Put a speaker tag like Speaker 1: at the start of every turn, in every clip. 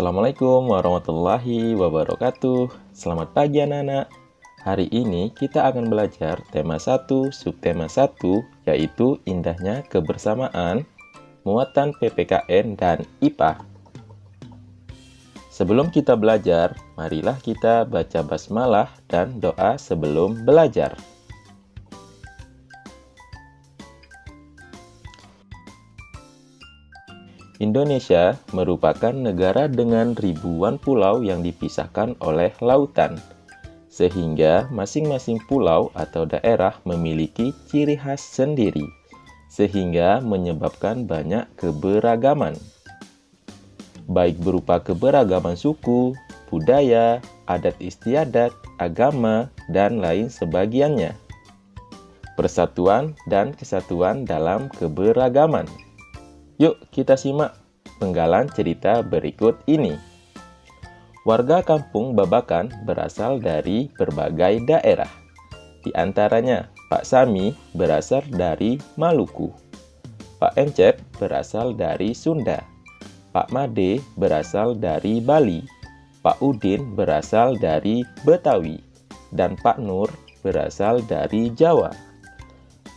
Speaker 1: Assalamualaikum warahmatullahi wabarakatuh. Selamat pagi anak-anak. Hari ini kita akan belajar tema 1, subtema 1, yaitu indahnya kebersamaan, muatan PPKN dan IPA. Sebelum kita belajar, marilah kita baca basmalah dan doa sebelum belajar. Indonesia merupakan negara dengan ribuan pulau yang dipisahkan oleh lautan, sehingga masing-masing pulau atau daerah memiliki ciri khas sendiri, sehingga menyebabkan banyak keberagaman, baik berupa keberagaman suku, budaya, adat istiadat, agama, dan lain sebagainya. Persatuan dan kesatuan dalam keberagaman. Yuk kita simak penggalan cerita berikut ini. Warga kampung Babakan berasal dari berbagai daerah. Di antaranya, Pak Sami berasal dari Maluku, Pak Encep berasal dari Sunda, Pak Made berasal dari Bali, Pak Udin berasal dari Betawi, dan Pak Nur berasal dari Jawa.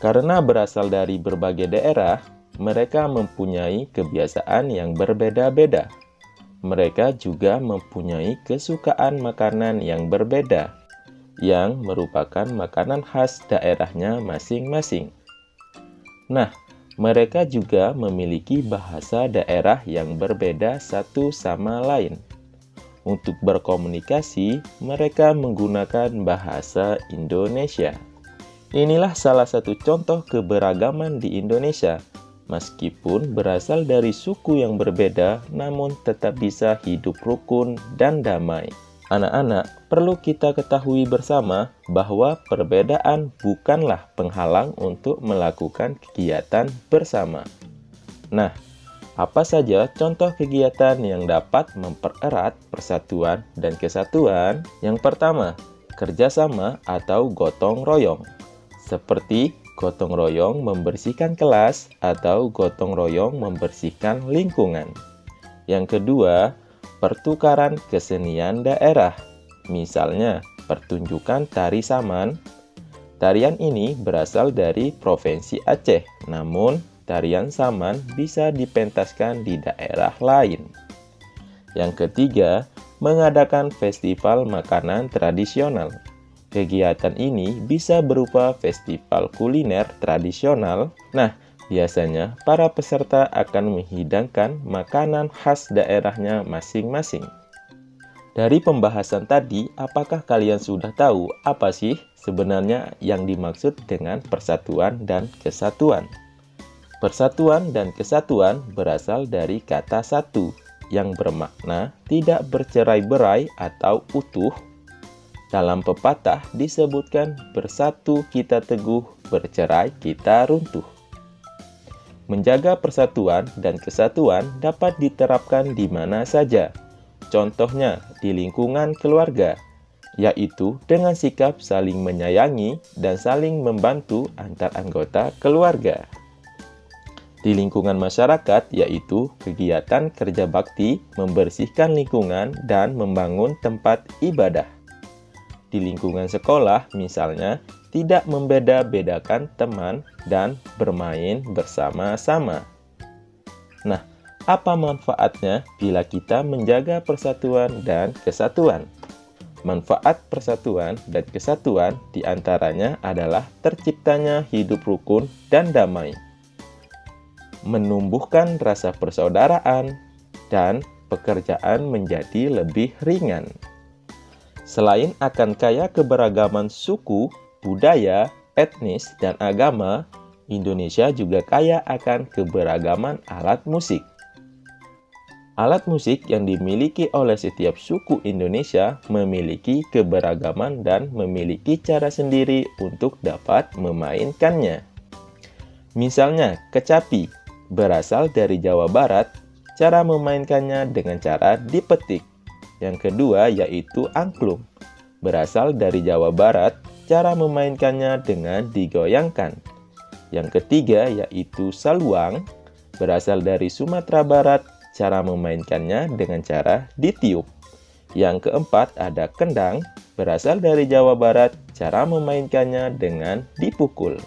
Speaker 1: Karena berasal dari berbagai daerah, mereka mempunyai kebiasaan yang berbeda-beda. Mereka juga mempunyai kesukaan makanan yang berbeda, yang merupakan makanan khas daerahnya masing-masing. Nah, mereka juga memiliki bahasa daerah yang berbeda satu sama lain. Untuk berkomunikasi, mereka menggunakan bahasa Indonesia. Inilah salah satu contoh keberagaman di Indonesia. Meskipun berasal dari suku yang berbeda, namun tetap bisa hidup rukun dan damai. Anak-anak, perlu kita ketahui bersama bahwa perbedaan bukanlah penghalang untuk melakukan kegiatan bersama. Nah, apa saja contoh kegiatan yang dapat mempererat persatuan dan kesatuan? Yang pertama, kerjasama atau gotong royong. Seperti gotong royong membersihkan kelas atau gotong royong membersihkan lingkungan. Yang kedua, pertukaran kesenian daerah. Misalnya, pertunjukan tari saman. Tarian ini berasal dari Provinsi Aceh, namun tarian saman bisa dipentaskan di daerah lain. Yang ketiga, mengadakan festival makanan tradisional. Kegiatan ini bisa berupa festival kuliner tradisional. Nah, biasanya para peserta akan menghidangkan makanan khas daerahnya masing-masing. Dari pembahasan tadi, apakah kalian sudah tahu apa sih sebenarnya yang dimaksud dengan persatuan dan kesatuan? Persatuan dan kesatuan berasal dari kata satu, yang bermakna tidak bercerai-berai atau utuh. Dalam pepatah disebutkan bersatu kita teguh, bercerai kita runtuh. Menjaga persatuan dan kesatuan dapat diterapkan di mana saja. Contohnya di lingkungan keluarga, yaitu dengan sikap saling menyayangi dan saling membantu antar anggota keluarga. Di lingkungan masyarakat, yaitu kegiatan kerja bakti, membersihkan lingkungan dan membangun tempat ibadah. Di lingkungan sekolah, misalnya, tidak membeda-bedakan teman dan bermain bersama-sama. Nah, apa manfaatnya bila kita menjaga persatuan dan kesatuan? Manfaat persatuan dan kesatuan diantaranya adalah terciptanya hidup rukun dan damai, menumbuhkan rasa persaudaraan, dan pekerjaan menjadi lebih ringan. Selain akan kaya keberagaman suku, budaya, etnis, dan agama, Indonesia juga kaya akan keberagaman alat musik. Alat musik yang dimiliki oleh setiap suku Indonesia memiliki keberagaman dan memiliki cara sendiri untuk dapat memainkannya. Misalnya, kecapi berasal dari Jawa Barat, cara memainkannya dengan cara dipetik. Yang kedua yaitu angklung, berasal dari Jawa Barat, cara memainkannya dengan digoyangkan. Yang ketiga yaitu saluang, berasal dari Sumatera Barat, cara memainkannya dengan cara ditiup. Yang keempat ada kendang, berasal dari Jawa Barat, cara memainkannya dengan dipukul.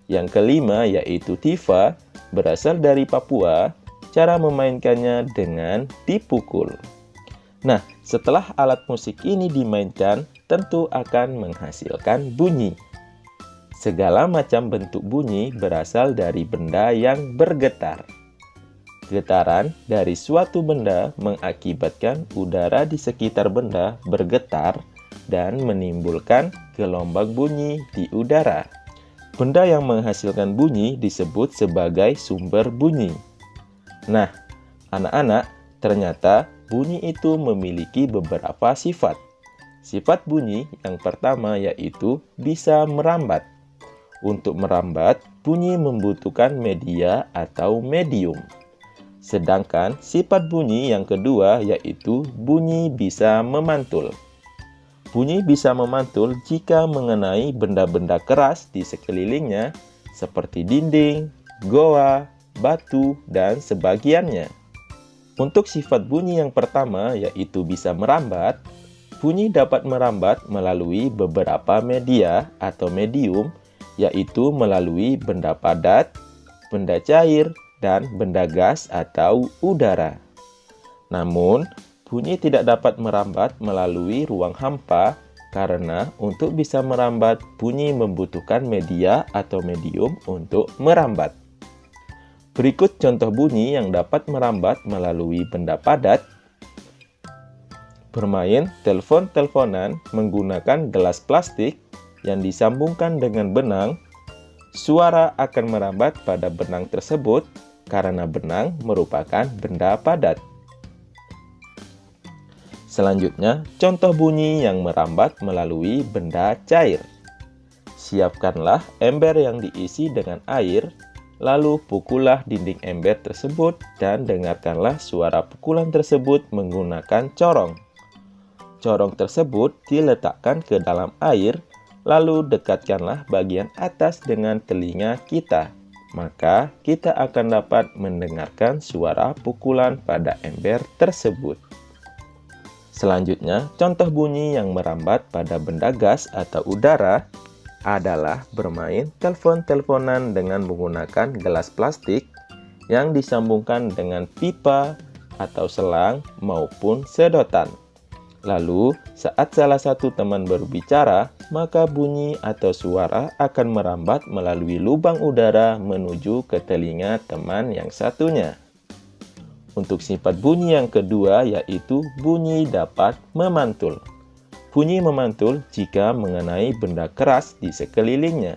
Speaker 1: Yang kelima yaitu tifa, berasal dari Papua, cara memainkannya dengan dipukul. Nah, setelah alat musik ini dimainkan, tentu akan menghasilkan bunyi. Segala macam bentuk bunyi berasal dari benda yang bergetar. Getaran dari suatu benda mengakibatkan udara di sekitar benda bergetar dan menimbulkan gelombang bunyi di udara. Benda yang menghasilkan bunyi disebut sebagai sumber bunyi. Nah, anak-anak, ternyata bunyi itu memiliki beberapa sifat. Sifat bunyi yang pertama yaitu bisa merambat. Untuk merambat, bunyi membutuhkan media atau medium. Sedangkan sifat bunyi yang kedua yaitu bunyi bisa memantul. Bunyi bisa memantul jika mengenai benda-benda keras di sekelilingnya seperti dinding, goa, batu, dan sebagiannya. Untuk sifat bunyi yang pertama yaitu bisa merambat, bunyi dapat merambat melalui beberapa media atau medium yaitu melalui benda padat, benda cair, dan benda gas atau udara. Namun, bunyi tidak dapat merambat melalui ruang hampa karena untuk bisa merambat, bunyi membutuhkan media atau medium untuk merambat. Berikut contoh bunyi yang dapat merambat melalui benda padat. Bermain telepon-teleponan menggunakan gelas plastik yang disambungkan dengan benang, suara akan merambat pada benang tersebut karena benang merupakan benda padat. Selanjutnya, contoh bunyi yang merambat melalui benda cair. Siapkanlah ember yang diisi dengan air, lalu pukullah dinding ember tersebut dan dengarkanlah suara pukulan tersebut menggunakan corong. Corong tersebut diletakkan ke dalam air, lalu dekatkanlah bagian atas dengan telinga kita. Maka kita akan dapat mendengarkan suara pukulan pada ember tersebut. Selanjutnya, contoh bunyi yang merambat pada benda gas atau udara adalah bermain telepon-teleponan dengan menggunakan gelas plastik yang disambungkan dengan pipa atau selang maupun sedotan. Lalu, saat salah satu teman berbicara, maka bunyi atau suara akan merambat melalui lubang udara menuju ke telinga teman yang satunya. Untuk sifat bunyi yang kedua yaitu bunyi dapat memantul. Bunyi memantul jika mengenai benda keras di sekelilingnya.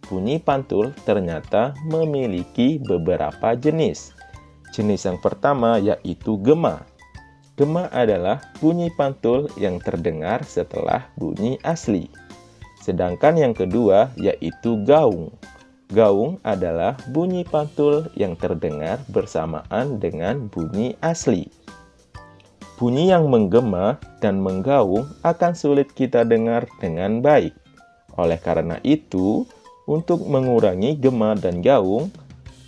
Speaker 1: Bunyi pantul ternyata memiliki beberapa jenis. Jenis yang pertama yaitu gema. Gema adalah bunyi pantul yang terdengar setelah bunyi asli. Sedangkan yang kedua yaitu gaung. Gaung adalah bunyi pantul yang terdengar bersamaan dengan bunyi asli. Bunyi yang menggema dan menggaung akan sulit kita dengar dengan baik. Oleh karena itu, untuk mengurangi gema dan gaung,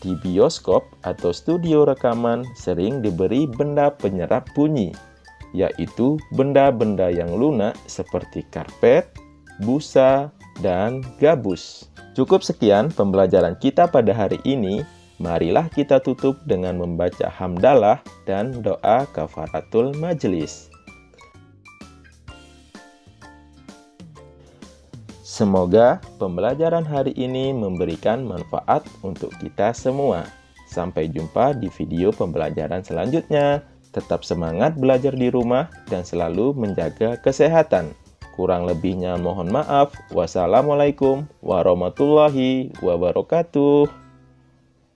Speaker 1: di bioskop atau studio rekaman sering diberi benda penyerap bunyi, yaitu benda-benda yang lunak seperti karpet, busa, dan gabus. Cukup sekian pembelajaran kita pada hari ini. Marilah kita tutup dengan membaca hamdalah dan doa kafaratul majelis. Semoga pembelajaran hari ini memberikan manfaat untuk kita semua. Sampai jumpa di video pembelajaran selanjutnya. Tetap semangat belajar di rumah dan selalu menjaga kesehatan. Kurang lebihnya mohon maaf. Wassalamualaikum warahmatullahi wabarakatuh.